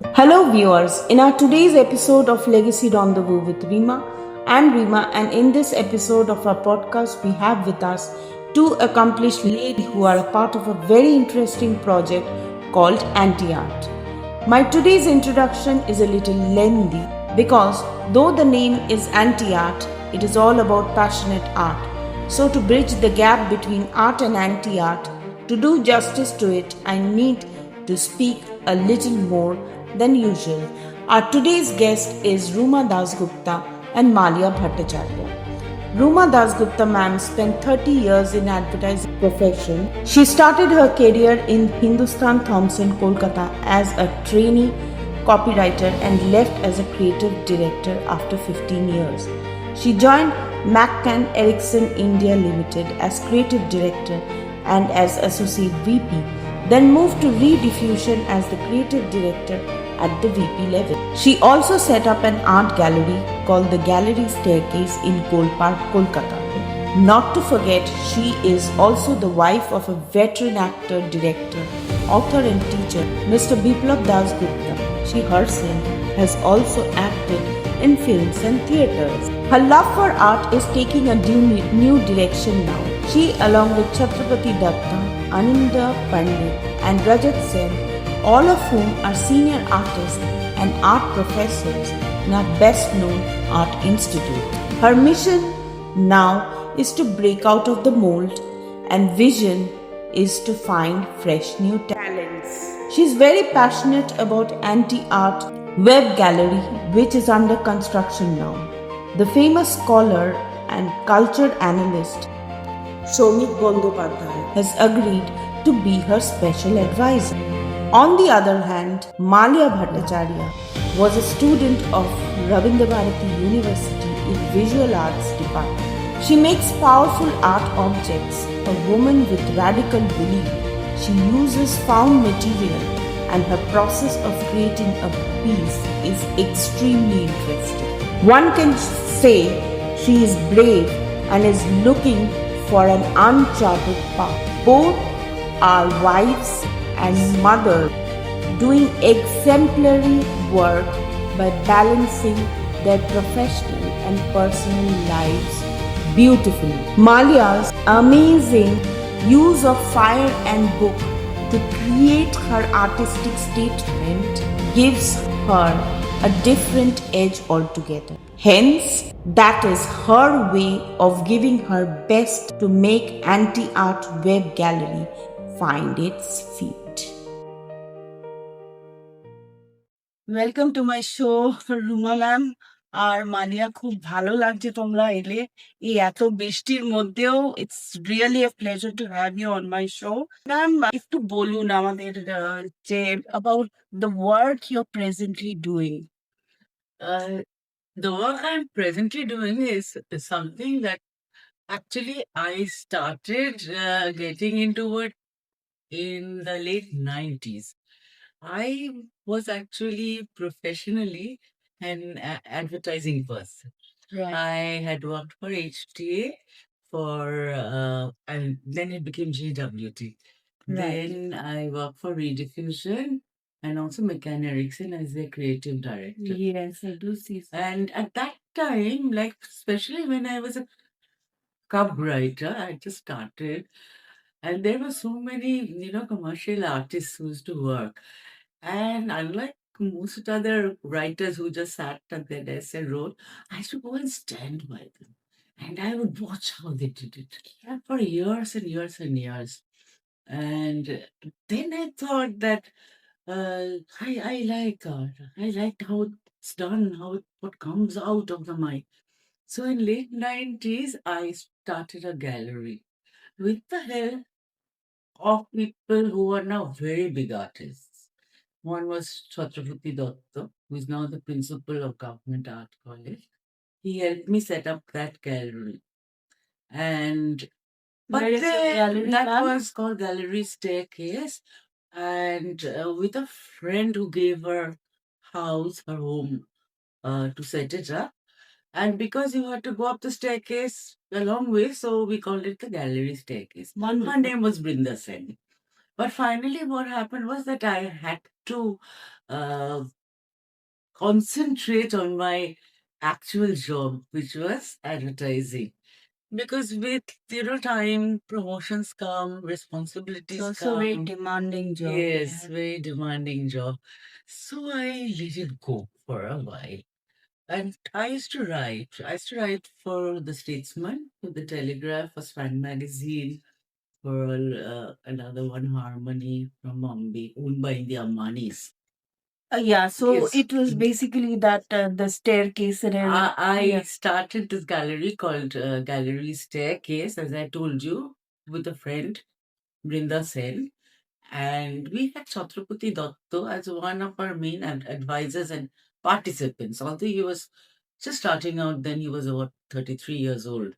Hello, viewers. In our today's episode of Legacy Rendezvous with Rima, I'm Rima, and in this episode of our podcast, we have with us two accomplished ladies who are a part of a very interesting project called Anti Art. My today's introduction is a little lengthy because though the name is Anti Art, it is all about passionate art. So, to bridge the gap between art and anti art, to do justice to it, I need to speak a little more than usual. Our today's guest is Ruma Dasgupta and Malia Bhattacharya. Ruma Dasgupta ma'am spent 30 years in advertising profession. She started her career in Hindustan Thompson, Kolkata as a trainee copywriter and left as a creative director after 15 years. She joined McCann Erickson India Limited as creative director and as associate VP, then moved to Rediffusion as the creative director at the VP level. She also set up an art gallery called the Gallery Staircase in Gold Park, Kolkata. Not to forget, she is also the wife of a veteran actor, director, author and teacher, Mr. Biplab Das Gupta. She herself has also acted in films and theatres. Her love for art is taking a new direction now. She, along with Chhatrapati Datta, Ananda Pandit and Rajat Sen, all of whom are senior artists and art professors in our best known art institute. Her mission now is to break out of the mold and vision is to find fresh new talents. She is very passionate about anti-art web gallery which is under construction now. The famous scholar and culture analyst Shomik Bandyopadhyay has agreed to be her special advisor. On the other hand, Malia Bhattacharya was a student of Rabindra Bharati University in Visual Arts Department. She makes powerful art objects, a woman with radical belief. She uses found material and her process of creating a piece is extremely interesting. One can say she is brave and is looking for an uncharted path. Both are wives and mothers doing exemplary work by balancing their professional and personal lives beautifully. Malia's amazing use of fire and book to create her artistic statement gives her a different edge altogether. Hence, that is her way of giving her best to make Anti Art Web Gallery find its feet. Welcome to my show Ruma ma'am আর মানিয়া। খুব ভালো লাগছে তোমরা এলে এই এত বৃষ্টির মধ্যেও। It's really a pleasure to have you on my show ma'am. একটু বলুন আমাদের যে about the work you are presently doing. The work I'm presently doing is something that actually I started getting into it in the late 90s. I was actually professionally an advertising person. Right. I had worked for HTA and then it became GWT. Right. Then I worked for Rediffusion and also McCann Erickson as their creative director. Yes, I do see so. And at that time, like especially when I was a cub writer, I just started, and there were so many, commercial artists who used to work. And unlike most other writers who just sat at their desk and wrote, I used to go and stand by them. And I would watch how they did it for years and years and years. And then I thought that I like art. I liked how it's done, what comes out of the mind. So in late 90s, I started a gallery with the help of people who are now very big artists. One was Chhatrapati Datta, who is now the principal of Government Art College. He helped me set up that gallery. And but Where is your gallery, that ma'am? was called Gallery Staircase. And with a friend who gave her house, her home, to set it up. And because you had to go up the staircase a long way, so we called it the Gallery Staircase. Her Wonderful. name was Brinda Sen. But finally, what happened was that I had to uh, concentrate on my actual job, which was advertising. Because with time, promotions come, It's responsibilities also a very come. demanding job. Yes, Yeah. very demanding job. So I let it go for a while. And I used to write. I used to write for The Statesman, for The Telegraph, for Span Magazine, for another one, Harmony from Bombay, owned by the Ambanis. Yeah, so Yes. it was basically that the staircase and I yeah. started this gallery called Gallery Staircase, as I told you, with a friend, Brinda Sen. And we had Chhatrapati Datta as one of our main advisors and participants. Although he was just starting out, then he was about 33 years old.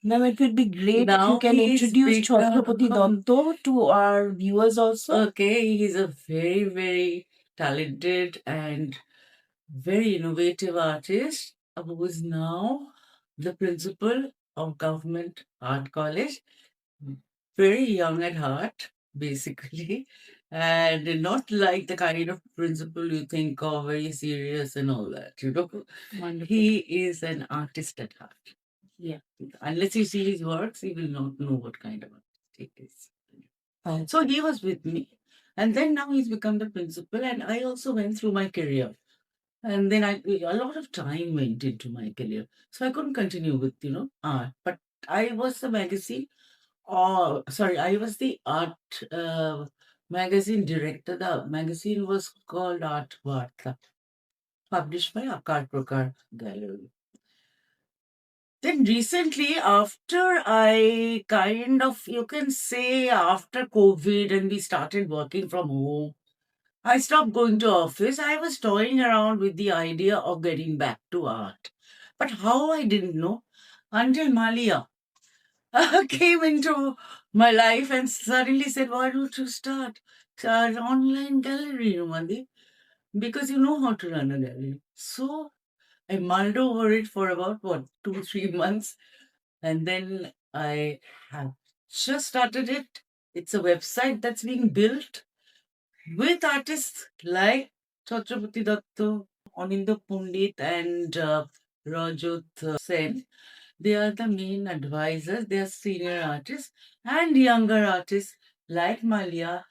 Ma'am, it would be great if you Now can he's introduce Chhatrapati become Datta to our viewers also. okay. He's a very, very talented and very innovative artist who is now the principal of Government Art College. Very young at heart, basically, and not like the kind of principal you think of, very serious and all that. Wonderful. He is an artist at heart. Yeah. Unless you see his works, you will not know what kind of artist he is. Oh. So he was with me. And then now he's become the principal, and I also went through my career. And then a lot of time went into my career. So I couldn't continue with, art. But I was the magazine, I was the art magazine director. The magazine was called Art Varta, published by Akar Prakar Gallery. Then recently, after I kind of, you can say after COVID and we started working from home, I stopped going to office. I was toying around with the idea of getting back to art. But how I didn't know until Malia came into my life and suddenly said, "Why don't you start an online gallery, Rumandi? Because you know how to run a gallery." So I mulled over it for about 2, 3 months, and then I have just started it. It's a website that's being built with artists like Chhatrapati Datta, Anindya Pundit, and Rajat Sen. They are the main advisors. They are senior artists and younger artists like Malia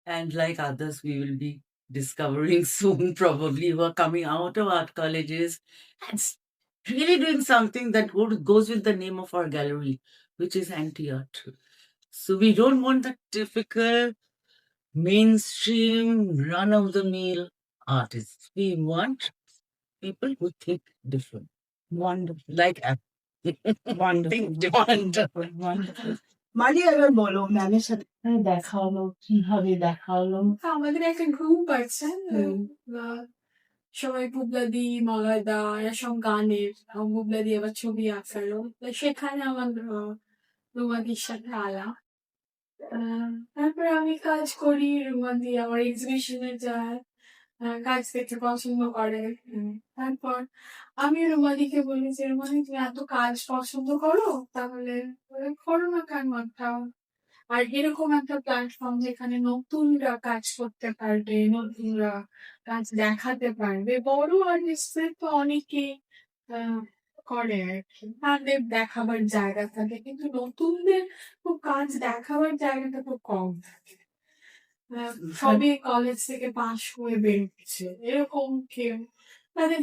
and like others we will be discovering soon, probably, who are coming out of art colleges and really doing something that goes with the name of our gallery, which is anti-art. So we don't want the typical mainstream run-of-the-mill artists. We want people who think different. Wonderful. Like Wonderful. think different. Wonderful. Malia এবার বলো ম্যামের সাথে দেখা হলো কিভাবে দেখা হলো আমাদের একটা গ্রুপ আছে সবাই বুবলাদি মলয়দা এরা সব গানের বুবলাদি আবার ছবি আঁকালো তো সেখানে আমার রুমাদির সাথে আলাপ তারপরে আমি কাজ করি রুমাদি আমার এক্সিবিশনে যায় কাজ দেখতে পছন্দ করে তারপর আমি রুমাদিকে বলি যে রুমাদি তুমি এত কাজ পছন্দ করো তাহলে করো না কেন একটা আর এরকম একটা প্ল্যাটফর্ম যেখানে নতুনরা কাজ করতে পারবে নতুনরা কাজ দেখাতে পারবে বড় আর্টিস্টদের তো অনেকে করে আর কি তাদের দেখাবার জায়গা থাকে কিন্তু নতুনদের খুব কাজ দেখাবার জায়গাটা খুব কম থাকে সবই কলেজ থেকে পাশ হয়ে বেরোচ্ছে এরকম কেউ তাদের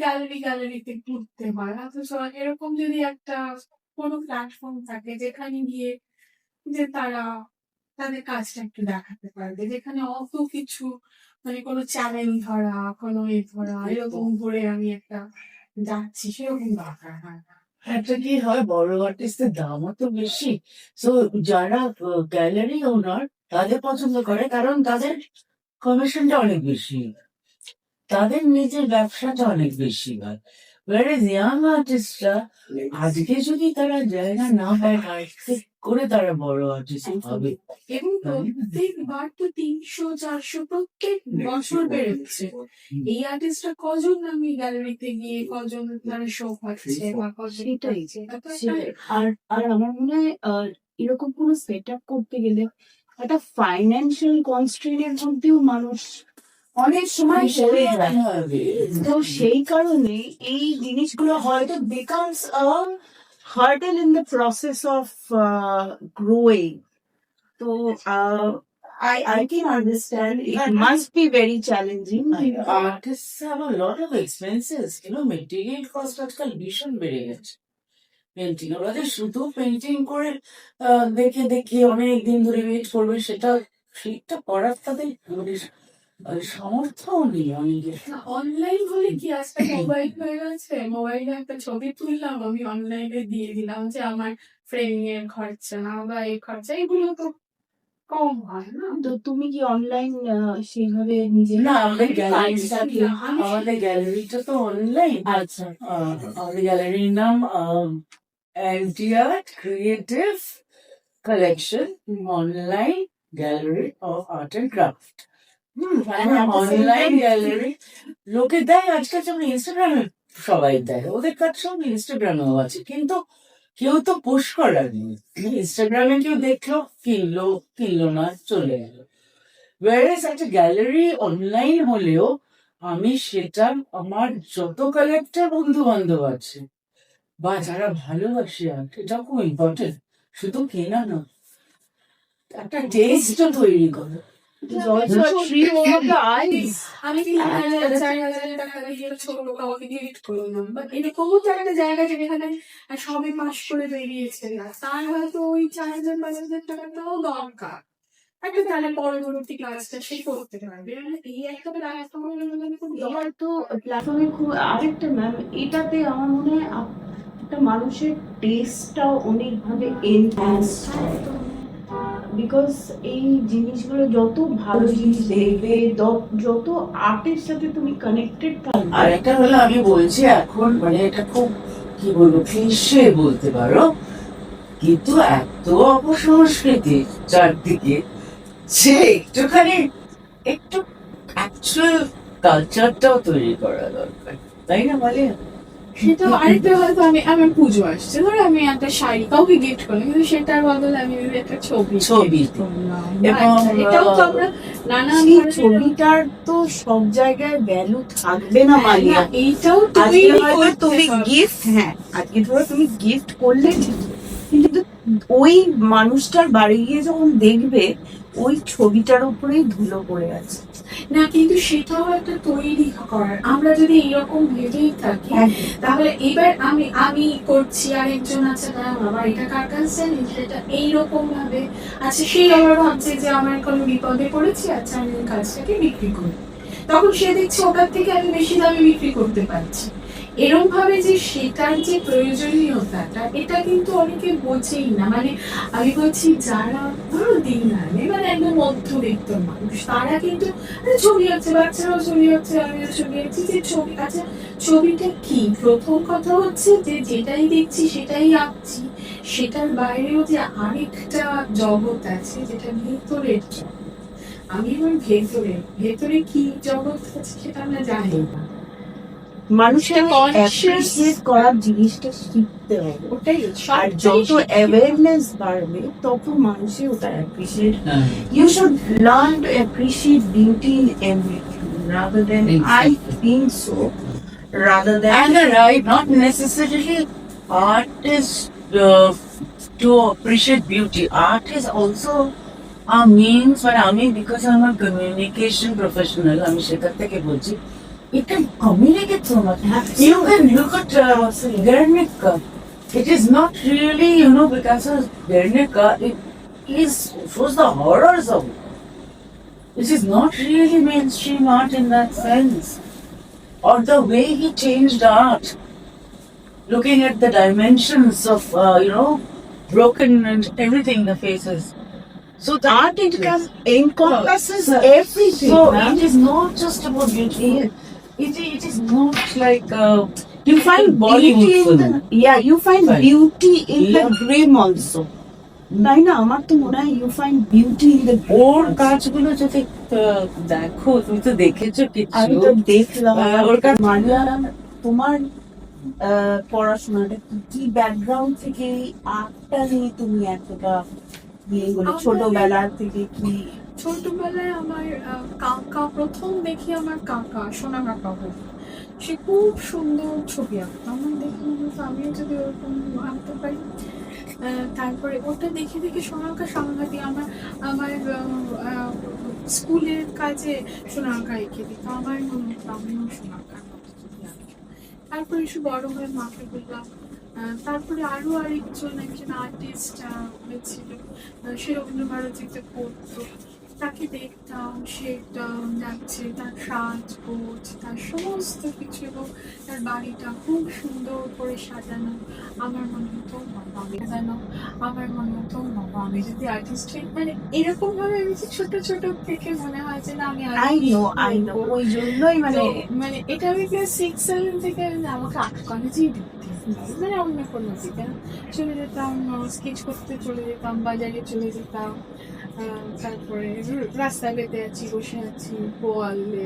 গ্যালারিতে ঘুরতে হয় অথচ এরকম যদি একটা কোনো প্ল্যাটফর্ম থাকে যেখানে গিয়ে যে তারা তাদের কাজটা একটু দেখাতে পারবে যেখানে অত কিছু মানে কোনো চ্যানেল ধরা কোনো ধরা এরকম ঘুরে আমি একটা যাচ্ছি সেরকম দরকার হয় না একটা কি হয়, বড় আর্টিস্টের দামও তো বেশি। সো যারা গ্যালারি ওনার তাদের পছন্দ করে, কারণ তাদের কমিশনটা অনেক বেশি, তাদের নিজের ব্যবসাটা অনেক বেশি হয়। Whereas ইয়াং আর্টিস্টরা আজকে যদি তারা জায়গা না পায় করে তারা বড় আর্টিস্ট হবে। এবং প্রত্যেকবার তো 300-400 প্রত্যেক বছর বেড়েছে এই আর্টিস্টরা কজন আমি গ্যালারিতে গিয়ে কজন তারা শো পাচ্ছে বা কজন আর আর আমার মনে হয় এরকম কোনো সেট আপ করতে গেলে একটা ফাইন্যান্সিয়াল কনস্ট্রেনের মধ্যেও মানুষ অনেক সময় পড়ে যায়। হবে। তো সেই কারণে এই জিনিসগুলো হয়তো becomes a hurdle in the process of growing. So I can understand it must be very challenging. Artists have a lot of expenses. Material cost আজকাল ভীষণ বেড়ে গেছে। পেন্টিং ওরা যে শুধু পেন্টিং করে দেখে দেখে অনেক দিন ধরে ওয়েট করবে সেটা করার তাদের মানে সামর্থ্য নেই অনেকের। অনলাইন হলে কি আজকে মোবাইল হয়ে গেছে, মোবাইলে একটা ছবি তুললাম, আমি অনলাইনে দিয়ে দিলাম যে আমার ফ্রেমিং এর খরচা বা এই খরচা, এগুলো তো কম হয় না। তো তুমি কি অনলাইন সেইভাবে নিজে না, আমাদের আমি- গ্যালারিটা তো অনলাইন। আচ্ছা আমাদের গ্যালারির নাম Anti-Art Creative Collection Online Gallery of Art and Craft। Online gallery লোকে দেয় আজকাল, যেমন ইনস্টাগ্রামে সবাই দেয়, ওদের কাজ সব ইনস্টাগ্রামেও আছে, কিন্তু কেউ তো পোস্ট করার নেই। ইনস্টাগ্রামে কেউ দেখলো, কিনলো না, চলে গেল। ওয়ারেস একটা গ্যালারি অনলাইন হলেও আমি সেটা আমার যত কালেক্টর বন্ধু বান্ধব আছে বা যারা ভালোবাসে আর্ট, এটা খুব ইম্পর্টেন্ট। শুধু কেনা না, একটা টেস্টও তৈরি করো। It's also a treat for the eyes. আমি 3,000 4,000 টাকা দিয়ে ছোট কাউকে গিফট করলাম, বাট এরকমও তো একটা জায়গা যেখানে সবে পাস করে বেরিয়েছে না, তার হয়তো ওই 4,000 5,000 টাকাটাও দরকার একটা, তাহলে পরবর্তী ক্লাসটা সে করতে পারবে। এই একটা প্ল্যাটফর্মের খুব দরকার। এবার তো প্ল্যাটফর্মে খুব আরেকটা ম্যাম, এটাতে আমার মনে হয় একটা মানুষের টেস্টটাও অনেকভাবে এনহ্যান্স হয়, বিকজ এই জিনিসগুলো যত ভালো জিনিস দেখবে, যত আর্টের সাথে তুমি কানেক্টেড থাকবে। আর একটা হলো, আমি বলছি এখন মানে এটা খুব কি বলবো, ক্লিশে বলতে পারো, কিন্তু এত অপসংস্কৃতি চারদিকে যে একটু অ্যাকচুয়াল কালচারটাও তৈরি করা দরকার, তাই না বলে? সেটা আরেকটা হয়তো আমার পুজো আসছে, ধরো আমি একটা শাড়ি কাউকে গিফট করলাম, কিন্তু সেটার বদলে আমি যদি একটা ছবি করলাম, এবং এটাও তো আমরা নানান সেই ধরনের- ছবিটার তো সব জায়গায় ভ্যালু থাকবে না মালিয়া। না, এইটাও আজকে তৈরি হয়তো করতে তুমি হবে। গিফট, হ্যাঁ আজকে ধরো তুমি গিফট করলে ঠিকই, কিন্তু ওই মানুষটার বাড়ি গিয়ে যখন দেখবে ওই ছবিটার উপরেই ধুলো পড়ে আছে। না, কিন্তু সেটাও একটা তৈরি করার, আমরা যদি এইরকম ভেবেই থাকি তাহলে এবার আমি করছি, আরেকজন আছে তারা বাবা এটা কার কাছে জানি, সেটা এইরকম ভাবে আছে, সেই আবার ভাবছে যে আমার কোনো বিপদে পড়েছি, আচ্ছা আমি ওই কাজটাকে বিক্রি করি, তখন সে দেখছে ওটার থেকে আমি বেশি দামে বিক্রি করতে পারছি। এরকম ভাবে যে সেটার যে প্রয়োজনীয়তাটা, এটা কিন্তু অনেকে বোঝেই না। মানে আমি বলছি যারা ধরো দিন আনে, মানে একদম মধ্যবিত্ত মানুষ, তারা কিন্তু ছবি আছে, বাচ্চারাও ছবি হচ্ছে, আমিও ছবি আছি, যে ছবি আচ্ছা ছবিটা কি, প্রথম কথা হচ্ছে যে যেটাই দেখছি সেটাই আঁকছি, সেটার বাইরেও যে আরেকটা জগৎ আছে যেটা ভেতরের জগৎ। আমি আমার ভেতরে কি জগৎ আছে সেটা আমরা জানি না। মানুষের অ্যাপ্রিশিয়েট করার জিনিসটা শিখতে হবে, ওটাই আর যত অ্যাওয়ারনেস বাড়বে তত মানুষই ওটা appreciate. You should learn to appreciate beauty in everything rather than I think so, rather than And right, not necessarily art is to appreciate beauty. Art is also a means, but because I'm a communication professional, আমি সেটা থেকে বলছি, it can communicate so much. You can look at Guernica. It is not really, Picasso's Guernica, it shows the horrors of it. It is not really mainstream art in that sense. Or the way he changed art, looking at the dimensions of, broken and everything, the faces. So the art encompasses everything. So ma'am. it is not just about beauty. It is not like You find Bollywood beauty in film. you find Right. beauty in the Yeah. dream also. তাই না? আমার তো মনে হয় you find beauty in the dream or also. কাজগুলো যদি দেখো, তুমি তো দেখেছো আমি কিছু। তো দেখলাম ওর কাছে মারিয়া, তোমার পড়াশোনাটা কি ব্যাকগ্রাউন্ড থেকে আর্টটা নিয়ে তুমি এতটা ইয়ে হলো, ছোটবেলা থেকে কি ছোটবেলায় আমার কাকা, প্রথম দেখি আমার কাকা, সোনা কাকা বলে। সে খুব সুন্দর ছবি আঁকতো। আমার দেখে মনে হতো আমিও যদি ওরকম আঁকতে পারি। তারপরে ওটা দেখে দেখে সোনা আঁকা সাংঘাতিক। আমার আমার স্কুলের কাজে সোনা আঁকা এঁকে দিত। আমার মনে হতো আমিও সোনা আঁকার মতো ছবি আঁকবো। তারপরে একটু বড় হয়ে মাকে বললাম। তারপরে একজন আর্টিস্ট হয়েছিল। সে রবীন্দ্রভারতীতে পড়তো। তাকে দেখতাম, সে যাচ্ছে, তার সাজগোজ, তার সমস্ত কিছু, এবং তার বাড়িটা খুব সুন্দর করে সাজানো। আমার মনে হতো বাবা আমি সাজানো, আমার মনে হতো বাবা আমি যদি আর্টিস্ট হই। মানে এরকম ভাবে আমি যে ছোট ছোট থেকে মনে হয় যে না আমি আই নো করবো। ওই জন্যই তো মানে এটা আমি ক্লাস 6-7 থেকে আমাকে আর্ট কলেজেই ঢুকতে হবে। মানে অন্য কোনো দিকে না। চলে যেতাম, স্কেচ করতে চলে যেতাম, বাজারে চলে যেতাম। তারপরে রাস্তায় বেঁধে আছি, বসে আছি, বলে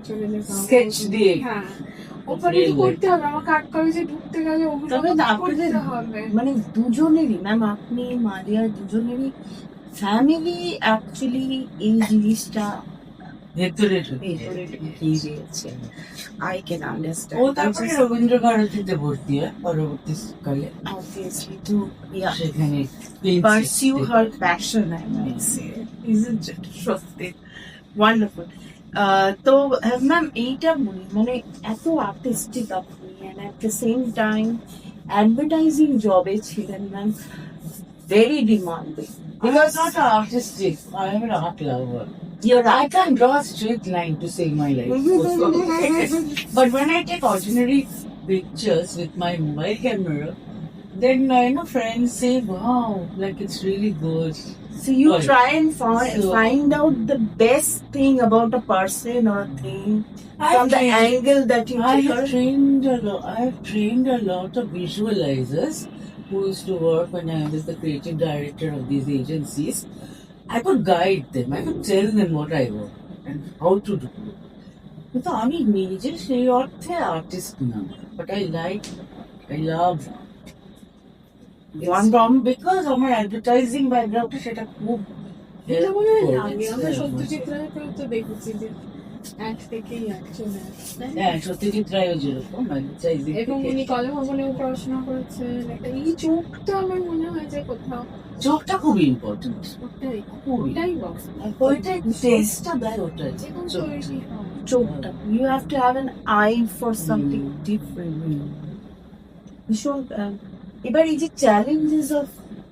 চলে যেতাম। স্কেচ দিয়ে হ্যাঁ, ওখানে তো করতে হবে। আমাকে আর্ট কলেজে ঢুকতে গেলে ওগুলো তবে তো আপনাদের করতে হবে। মানে দুজনেরই ম্যাম, আপনি মারিয়া দুজনেরই ফ্যামিলি অ্যাকচুয়ালি এই জিনিসটা ভেতরে ভেতরে ঢুকিয়ে দিয়েছে। আই ক্যান ও আন্ডারস্ট্যান্ড। তারপরে রবীন্দ্রভারতীতে ভর্তি হয় পরবর্তীকালে, Obviously to yeah, সেখানে pursue her passion, I might say, isn't it? সত্যি ওয়ান্ডারফুল। তো ম্যাম এইটা বলি, মানে এত আর্টিস্টিক আপনি and at the same time advertising জবে ছিলেন ma'am, very demanding because because not artistic, I am an art lover. you're I can draw a straight line to save my life. But when I take ordinary pictures with my mobile camera, then friends say, "Wow, like it's really good." so you Right. try and So- find out the best thing about a person or a thing from the angle that you I take have her. trained a lot. I have trained a lot of visualizers who used to work when I was the creative director of these agencies. I could guide them. I could tell them what I want and how to do it. কিন্তু আমি নিজে সেই অর্থে artist না, but I love because আমার advertising ব্যাকগ্রাউন্ডে সেটা খুব এটা মনে হয় help আমি করেছে। আমরা সত্যজিৎ রায়কেও তো দেখেছি যে এক থেকেই একচুয়ালি। হ্যাঁ, সত্যজিৎ রায়ও যেরকম অ্যাডভার্টাইজিং এবং উনি কলা ভবনেও পড়াশোনা করেছেন। এই চোখটা আমার মনে হয় যে কোথাও চোখটা খুব ইম্পর্টেন্ট, ওটাই খুবই ওটাই বক্স ওইটাই টেস্টটা দেয় ওটাই এবং চোখ। তৈরি হয়। চোখটা, you have to have an eye for something different. ভীষণ এবার এই যে চ্যালেঞ্জেস অফ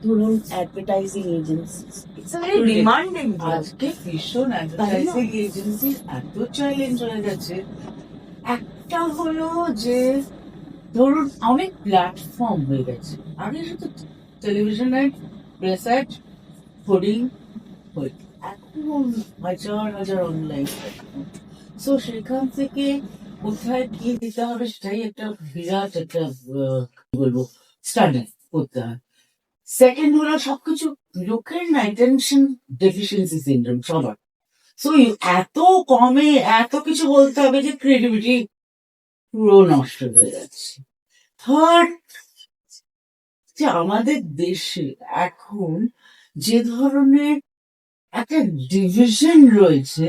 ধরুন advertising agencies, it's a very demanding job. আজকে ভীষণ অ্যাডভার্টাইজিং এজেন্সি এত চ্যালেঞ্জ হয়ে গেছে। একটা হলো যে ধরুন অনেক প্ল্যাটফর্ম হয়ে গেছে। আগে শুধু television ad, press ad, hoarding, এখন হাজার হাজার অনলাইন প্ল্যাটফর্ম। সো সেখান থেকে কোথায় কি দিতে হবে সেটাই একটা বিরাট একটা কি বলবো স্টাডি করতে হয়। সেকেন্ড হলো সবকিছু লোকের না অ্যাটেনশন ডেফিসিয়েন্সি সিনড্রোম সবার। সো এত কমে এত কিছু বলতে হবে যে ক্রিয়েটিভিটি পুরো নষ্ট হয়ে যাচ্ছে। থার্ড, যে আমাদের দেশে এখন যে ধরনের একটা ডিভিশন রয়েছে,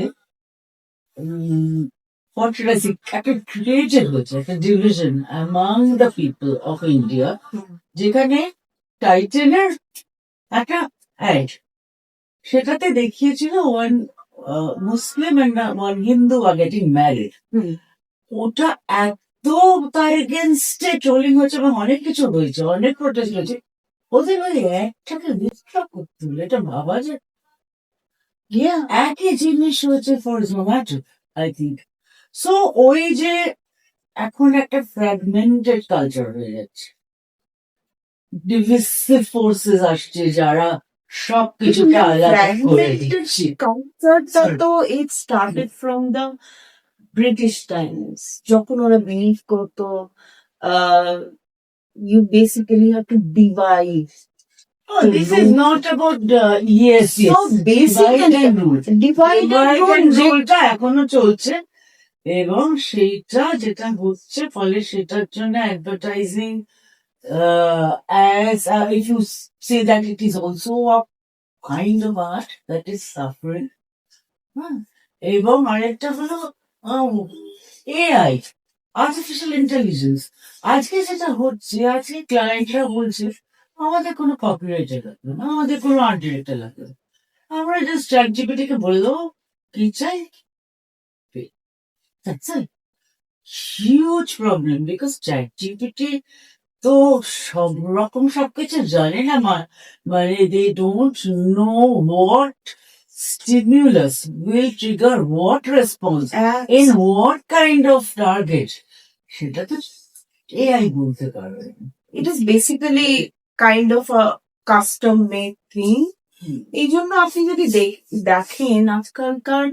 একটা ক্রিয়েটেড হয়েছে একটা division among the people of India, যেখানে টাইটেনের একটা অ্যাড, সেটাতে দেখিয়েছিল one Muslim and one Hindu are getting married. ওটা এত তার এগেনস্টে ট্রোলিং হয়েছে এবং অনেক কিছু হয়েছে, অনেক প্রোটেস্ট হয়েছে। ওদের ওই একটাকে উইথড্র করতে হলো, এটা ভাবা যায়। একই জিনিস হয়েছে for Zomato, I think. So ওই যে এখন একটা ফ্র্যাগমেন্টেড কালচার হয়ে যাচ্ছে, ডিভিসিভ ফোর্সেস আসছে যারা সবকিছুকে আলাদা করে দিচ্ছে। কনসার্টটা তো it started from the British times, যখন ওরা বিলিভ করতো you basically have to divide. Oh, this is not about yes, yes. So basic Divide and rule. divide Divide and and rule. rule-টা এখনো চলছে, এবং সেইটা যেটা হচ্ছে ফলে সেটার জন্য advertising as if you say that it is also a kind of art that is suffering, হ্যাঁ, এবং আরেকটা হলো এআই, আর্টিফিশিয়াল ইন্টেলিজেন্স। আজকে যেটা হচ্ছে, আজকে ক্লায়েন্টরা বলছে আমাদের কোনো কপিরাইটার লাগবে না, আমাদের কোনো আর্ট ডিরেক্টর লাগবে না, আমরা জাস্ট চ্যাট জিপিটি কে বললো কি চাই। That's a huge problem because ChatGPT তো সব রকম সবকিছু জানে না, মানে they don't know what stimulus will trigger what response in what kind of target, সেটা তো এআই বলতে পারবে না। It is basically kind of a custom made thing. এই জন্য আপনি যদি দেখেন আজকালকার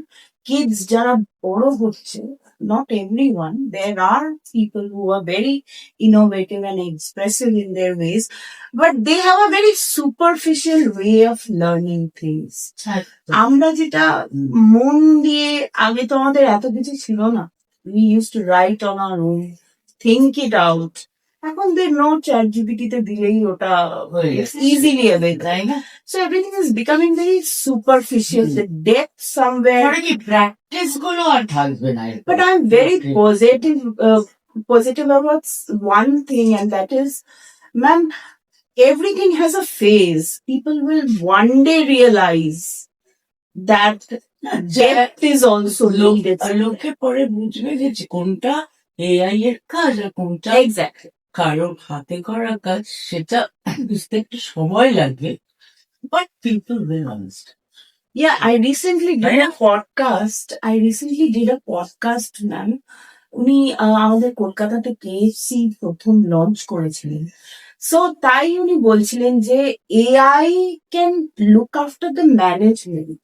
কিডস যারা বড় হচ্ছে, not everyone, there are people who are very innovative and expressive in their ways, but they have a very superficial way of learning things. আমরা যেটা মন দিয়ে, আগে তো আমাদের এত কিছু ছিল না, we used to write on our own, think it out. এখন they know ChatGPT তে দিলেই ওটা easily available, তাই না? So everything is becoming very superficial. The depth somewhere. পরে কি প্র্যাকটিস গুলো আর থাকবে না। But I'm very positive about one thing, and that is, ma'am, everything has a phase. People will one day realize that depth is also needed. লোকে পরে বুঝবে যে কোনটা এআই এর কাজ আর কোনটা Exactly. কারোর হাতে করা কাজ, সেটা বুঝতে একটু সময় লাগবে, but people will understand. Yeah, I recently did a podcast, ma'am. উনি আমাদের কলকাতাতে কেএফসি প্রথম লঞ্চ করেছিলেন। সো তাই উনি বলছিলেন যে AI can look after the management,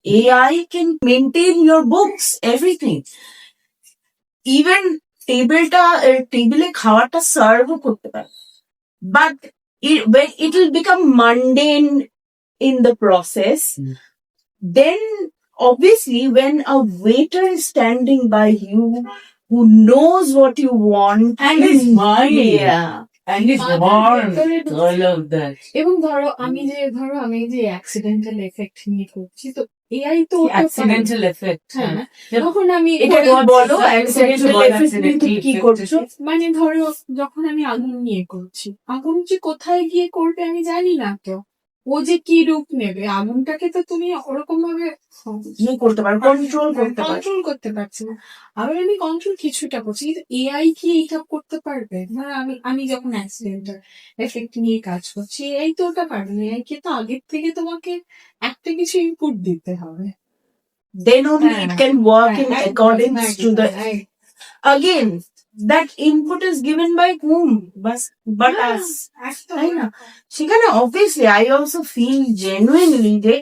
AI can maintain your books, everything, even টেবিলে খাবারটা সার্ভও করতে পারে, but it will become mundane in the process. Then obviously when a waiter is standing by you who knows what you want And is smiling. yeah, and is warm, all of that. এবং আমি যে accidental effect নিয়ে করছি, তো AI তো ওটা Accidental effect. হ্যাঁ, তখন আমি এটা বলো accidental accidental তুমি কি করছো? মানে ধরো যখন আমি আগুন নিয়ে করছি, আগুন যে কোথায় গিয়ে করবে আমি জানি না, তো ও যে কি রূপ নেবে আগুনটাকে তো তুমি ওরকম ভাবে কি করতে পারো, কন্ট্রোল করতে পারো। কন্ট্রোল করতে পারছি না। আবার আমি কন্ট্রোল কিছুটা করছি, কিন্তু এআই কি এইটা করতে পারবে? ধর আমি যখন অ্যাক্সিডেন্টাল এফেক্ট নিয়ে কাজ করছি, এআই তো ওটা পারবে না। এআই কে তো আগের থেকে তোমাকে একটা কিছু ইনপুট দিতে হবে। Then only it can work in হ্যাঁ, accordance to the হ্যাঁ, again that input is given by whom but us, একদম। তাই না? সেখানে obviously I also feel genuinely যে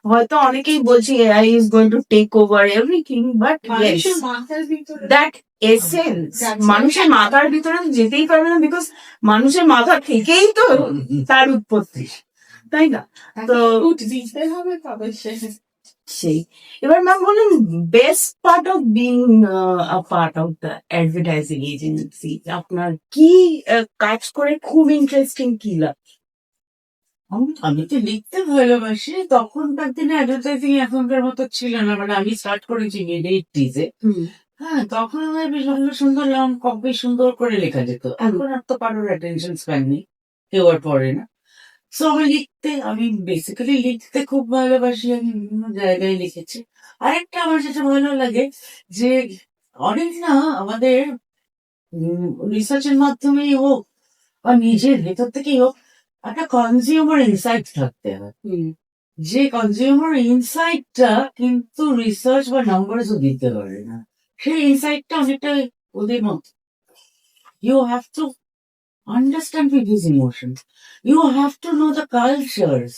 হয়তো অনেকেই বলছে AI is going to take over everything, but yes, মানুষের মাথার ভিতরে that essence That's মানুষের মাথার ভিতরে তো যেতেই পারবে না, বিকজ মানুষের মাথা থেকেই তো তার উৎপত্তি, তাই না? তো ইনপুট দিতে হবে, তবে সে সেই এবার ম্যাম বলেন best part of being a part of the advertising agency, আপনার কি কাজ করে খুব ইন্টারেস্টিং কি লাগে? আমি তো লিখতে ভালোবাসি, তখনকার দিনে অ্যাডভার্টাইজিং এখনকার মতো ছিল না, মানে আমি স্টার্ট করেছি মিড-80s-এ। হ্যাঁ, তখন আমার বেশ সুন্দর সুন্দর লং কপি সুন্দর করে লেখা যেত। এখন আর তো কারোর অ্যাটেনশন স্প্যান নেই, কেউ আর পড়ে না। সো আমি বেসিক্যালি লিখতে খুব ভালোবাসি, আমি বিভিন্ন জায়গায় লিখেছি। আরেকটা আমার যেটা ভালো লাগে যে অনেক না আমাদের রিসার্চের মাধ্যমেই হোক বা নিজের ভেতর থেকেই হোক, একটা কনজিউমার ইনসাইট থাকতে হয়, যে কনজিউমার ইনসাইটটা কিন্তু রিসার্চ বা নাম্বারসও দিতে পারে না। সেই ইনসাইটটা অনেকটা ওদের মতো। You have to understand people's emotions. You have to know the cultures.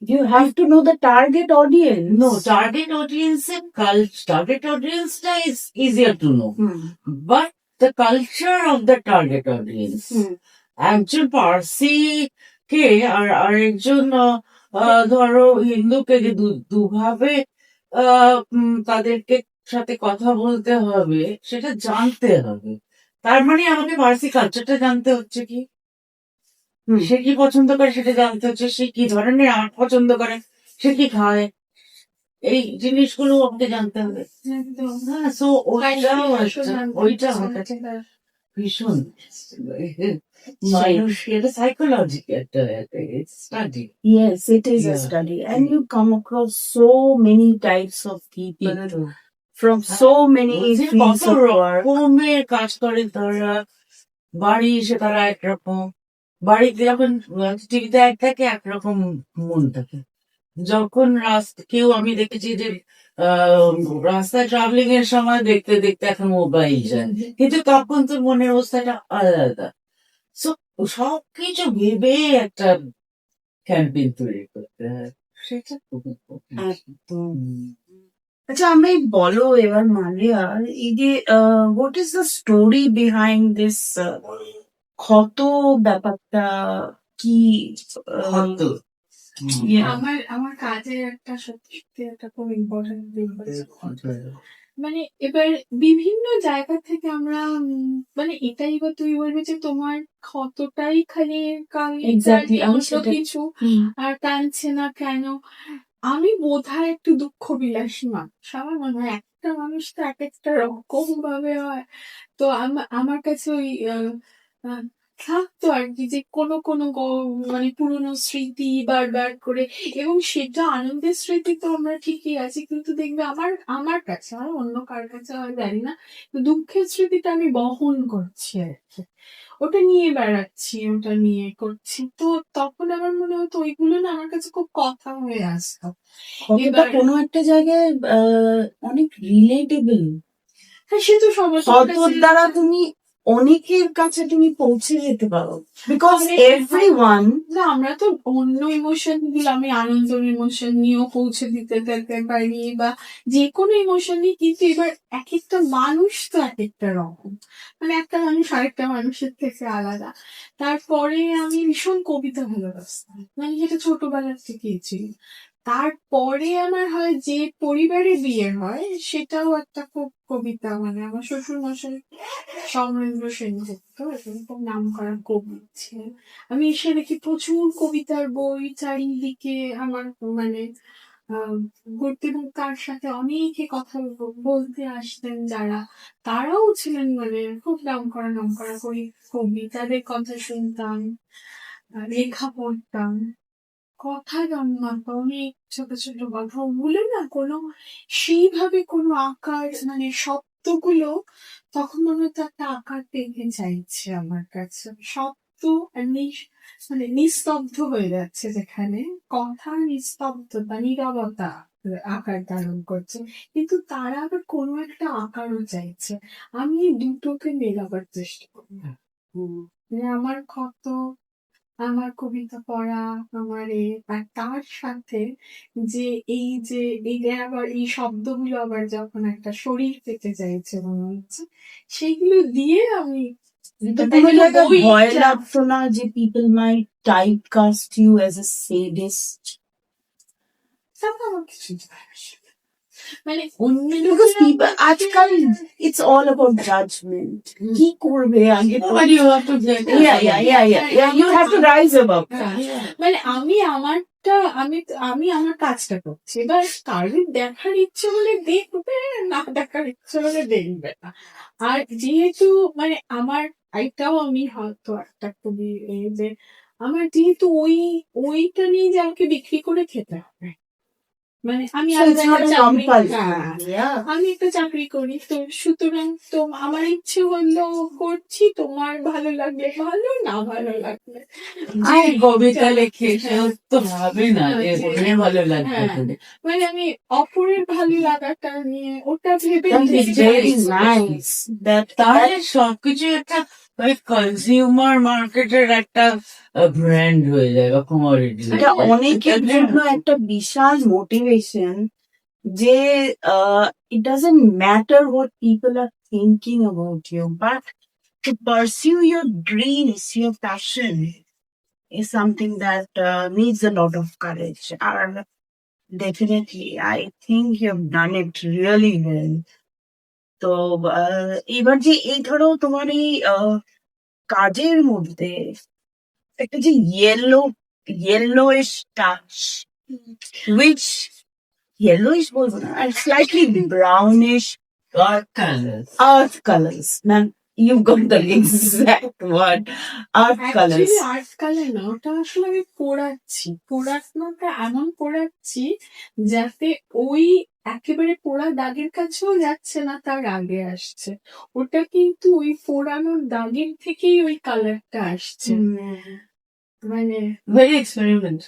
You have to know the target audience. No, target audience and target audience is easier to know. But the culture of the target audience. একজন পার্সি কে আর আরেকজন ধরো হিন্দুকে যে দুভাবে তাদেরকে সাথে কথা বলতে হবে, সেটা জানতে হবে। তার মানে আমাকে পার্সি কালচারটা জানতে হচ্ছে, কি সে কি পছন্দ করে সেটা জানতে হচ্ছে, সে কি ধরনের আর্ট পছন্দ করে, সে কি খায়, এই জিনিসগুলো আমাকে জানতে হবে। একদম হ্যাঁ, সো ওইটাও ওইটা আমার কাছে ভীষণ মানুষের সাইকোলজি একটা study. Yes, it is a Yeah. study, and you come across so many types of people from so many কত fields of work. রকমের কাজ করে তারা, বাড়ি এসে তারা একরকম, বাড়িতে যখন টিভিতে এক থাকে একরকম মন থাকে, যখন কেউ আমি দেখেছি যে রাস্তায় ট্রাভেলিং এর সময় দেখতে দেখতে এখন মোবাইল যায়, কিন্তু তখন তো মনের অবস্থাটা আলাদা। সো সবকিছু ভেবে একটা ক্যাম্পেইন তৈরি করতে হয়, সেটা খুব important। একদম। আচ্ছা, আমি বলো এবার মারিয়া, এই যে what is the story behind this ক্ষত ব্যাপারটা কি? হত। Yeah. আমার কাজের একটা সত্যি একটা খুব ইম্পর্টেন্ট দিক মানে এবার বিভিন্ন জায়গা থেকে আমরা মানে এটাই বা তুই বলবি যে তোমার ক্ষতটাই খালি Exactly, আমি অন্য সেটাই- কিছু হুম। আর টানছে না কেন? আমি বোধহয় একটু দুঃখ বিলাসী মানুষ। আমার মনে হয় একটা মানুষ তো এক একটা রকম ভাবে হয়। তো আমার কাছে ওই থাকতো আর কি যে কোনো মানে পুরোনো স্মৃতি বারবার করে, এবং সেটা আনন্দের স্মৃতি তো আমরা ঠিকই আছি, কিন্তু দেখবে আমার কাছে, আমার অন্য কার কাছে হয় জানি না, তো দুঃখের স্মৃতিটা আমি বহন করছি আর কি, ওটা নিয়ে বেড়াচ্ছি, ওটা নিয়ে করছি। তো তখন আমার মনে হতো ওইগুলো না আমার কাছে খুব কথা হয়ে আসতো। ক্ষতটা এবার- কোনো একটা জায়গায় অনেক রিলেটেবল। হ্যাঁ, সে তো সবার ক্ষতর দ্বারা তুমি অনেকের কাছে তুমি পৌঁছে যেতে পারো, বিকজ এভরিওয়ান না, আমরা তো অন্য ইমোশন গুলো, আমি আনন্দ ইমোশন নিয়েও পৌঁছে দিতে পারি বা যে কোনো ইমোশন নিয়ে, কিন্তু এবার এক একটা মানুষ তো এক একটা রকম, মানে একটা মানুষ আরেকটা মানুষের থেকে আলাদা। তারপরে আমি ভীষণ কবিতা ভালোবাসতাম, মানে যেটা ছোটবেলার থেকেই ছিল। তারপরে আমার হয় যে পরিবারে বিয়ে হয়, সেটাও একটা খুব কবিতা, মানে আমার শ্বশুর মশাই সমরেন্দ্র সেনগুপ্ত, এরকম নাম করা কবি ছিলেন। আমি এসে দেখি প্রচুর কবিতার বই চারিদিকে আমার, মানে ঘুরতে, এবং তার সাথে অনেকে কথা বলতে আসতেন যারা, তারাও ছিলেন মানে খুব নাম করা কবি, তাদের কথা শুনতাম, লেখা পড়তাম, কথা জন্মাতো, অনেক ছোট ছোট গল্প, ওগুলো না কোনো সেইভাবে কোনো আকার, মানে শব্দগুলো তখন মনে হতো একটা আকার পেতে চাইছে আমার কাছে, শব্দ আর মানে নিস্তব্ধ হয়ে যাচ্ছে, যেখানে কথা নিস্তব্ধতা, নীরবতা আকার ধারণ করছে, কিন্তু তারা আবার কোনো একটা আকারও চাইছে। আমি এই দুটোকে মেলাবার চেষ্টা করি, মানে আমার ক্ষত, আমার কবিতা পড়া, আমার আর তার সাথে যে এই যে আবার এই শব্দগুলো আবার যখন একটা শরীর পেতে চাইছে মনে হচ্ছে, সেইগুলো দিয়ে আমি তো তাই কোনো জন্য জায়গায় বইটা- ভয় লাগতো না যে people might typecast you as a sadist? তারপর আমার কিছু যায় আসে না। মানে অন্য Because লোকেরা people আজকাল it's all about judgment. কি করবে আগে তো But you have to get yeah, you have to rise above that. মানে আমি আমার কাজটা করছি, এবার কারোর দেখার ইচ্ছে হলে দেখবে, না দেখার ইচ্ছে হলে দেখবে না। আর যেহেতু মানে আমার এটাও আমি হয়তো একটা খুবই যে আমার যেহেতু ওইটা নিয়ে যে আমাকে বিক্রি করে খেতে হবে, মানে আমি So আলাদা it's not একটা a চাকরি- compulsion. হ্যাঁ, Yeah. আমি একটা চাকরি করি, তো সুতরাং তো আমার ইচ্ছে হলো করছি, তোমার ভালো লাগলে ভালো, না ভালো লাগলে যে কবিতা লেখে সে হ্যাঁ। তো ভাবে না যে ওখানে ভালো লাগবে হ্যাঁ। বলে। মানে আমি অপরের ভালো লাগাটা নিয়ে ওটা ভেবে That is নিজে very নিজে- nice. তাহলে সবকিছু একটা ওই কনজিউমার মার্কেটের একটা ব্র্যান্ড হয়ে যায় বা কমোডিটি। এটা অনেকের জন্য একটা বিশাল মোটিভেশন যে it doesn't matter what people are thinking about you, but to pursue your dreams, your passion is something that needs a lot of courage. And definitely, I think you've done it really well. তো এবার যে এই ধরো তোমার এই কাজের মধ্যে একটা যে yellowish touch, which yellowish বলবো না, and slightly brownish Earth colors. earth colors. Now you got the exact word, earth colors. Actually art colour না, ওটা আসলে আমি পোড়ানোটা এমন পোড়াচ্ছি যাতে ওই একেবারে পোড়া দাগের কাছেও যাচ্ছে না, তার আগে আসছে। ওটা কিন্তু ওই পোড়ানোর দাগের থেকেই ওই কালারটা আসছে। মানে Very experiment.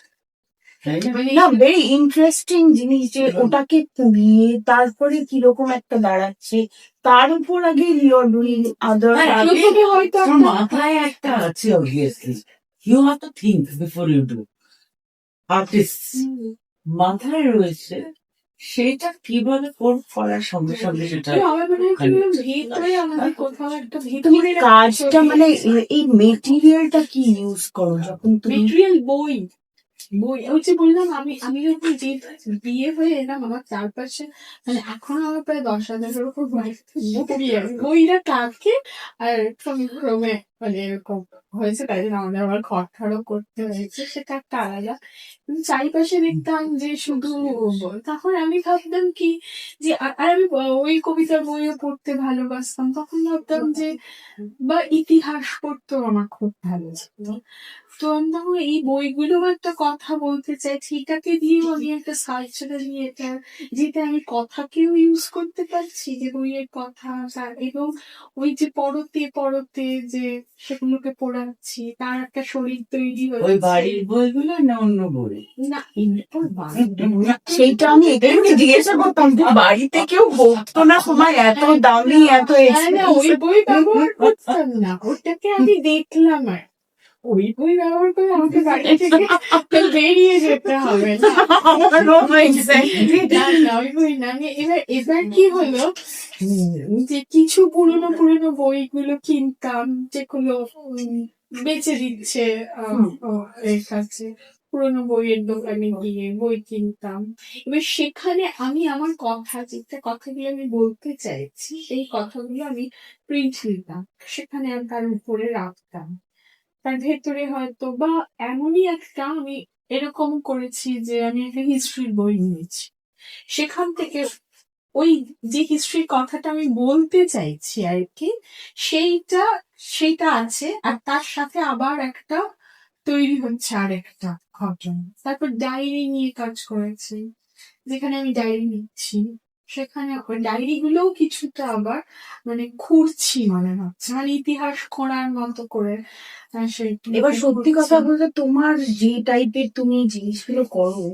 Right? মানে না, ভেরি ইন্টারেস্টিং জিনিস যে ওটাকে পুড়িয়ে তারপরে কিরকম একটা দাঁড়াচ্ছে, তার উপর আগে ইউর ডুইং আদার হ্যাঁ, প্রথমে হয়তো তোর একটা মাথায় একটা আছে obviously. You have to think before you do. Artists মাথায় রয়েছে, সেটা কিভাবে করার সঙ্গে সঙ্গে সেটা আমার মনে হয় কি ভিতরে আমাদের কোথাও একটা তুমি ভিতরে কাজটা মানে এই মেটেরিয়ালটা কি ইউজ করো যখন তুমি মেটেরিয়াল বই ওই যে বললাম আমি যখন যে বিয়ে হয়ে এলাম আমার চারপাশে মানে এখন আমার প্রায় 10,000-এর উপর বইরা থাকে আর ক্রমে মানে এরকম হয়েছে, তাই জন্য আমাদের আবার ঘর ঠাড়ও করতে হয়েছে, সেটা একটা আলাদা। কিন্তু চারিপাশে দেখতাম যে শুধু তখন আমি ভাবতাম কি যে আর আমি ওই কবিতার বইও পড়তে ভালোবাসতাম, তখন ভাবতাম যে বা ইতিহাস পড়তেও আমার খুব ভালো লাগতো। তো আমি তখন এই বইগুলো একটা কথা বলতে চাইছি, এটাকে দিয়েও আমি একটা সার্চারে নিয়ে এটা যেটা আমি কথাকেও ইউজ করতে পারছি, যে বইয়ের কথা এবং ওই যে পরতে পরতে যে সেগুলোকে পড়াচ্ছি, তার একটা শরীর তৈরি ওই হচ্ছে। বাড়ির বইগুলো না অন্য বই? না এরপর সেইটা আমি এটাই জিজ্ঞাসা করতাম যে বাড়িতে কেউ পড়তো না তোমার এত দামি এত না ওই বই ব্যবহার করতাম না, ওটাকে আমি দেখলাম আর ওই বই ব্যবহার করে আমাকে বাড়ি থেকে বেরিয়ে যেতে হবে না। আমারও exactly। না না ওই বই না, আমি এবার কি হলো যে কিছু পুরোনো বইগুলো কিনতাম যেগুলো বেচে দিচ্ছে এর কাছে, পুরোনো বইয়ের দোকানে গিয়ে বই কিনতাম। এবার সেখানে আমি আমার কথাগুলো আমি বলতে চাইছি সেই কথাগুলো আমি প্রিন্ট নিতাম, সেখানে আমি তার উপরে রাখতাম। তার ভেতরে হয়তো বা এমনই একটা আমি এরকম করেছি যে আমি একটা হিস্ট্রির বই নিয়েছি, সেখান থেকে ওই যে হিস্ট্রির কথাটা আমি বলতে চাইছি আর কি সেইটা আছে, আর তার সাথে আবার একটা তৈরি হচ্ছে আর একটা ঘটনা। তারপর ডায়েরি নিয়ে কাজ করেছি, যেখানে আমি ডায়েরি নিচ্ছি, সেখানে ডায়েরি গুলোও কিছুটা আবার মানে খুঁড়ছি মনে হচ্ছে, মানে ইতিহাস খোঁড়ার মতো করে এবার সত্যি কথা বলতে তোমার যে টাইপের তুমি জিনিসগুলো করো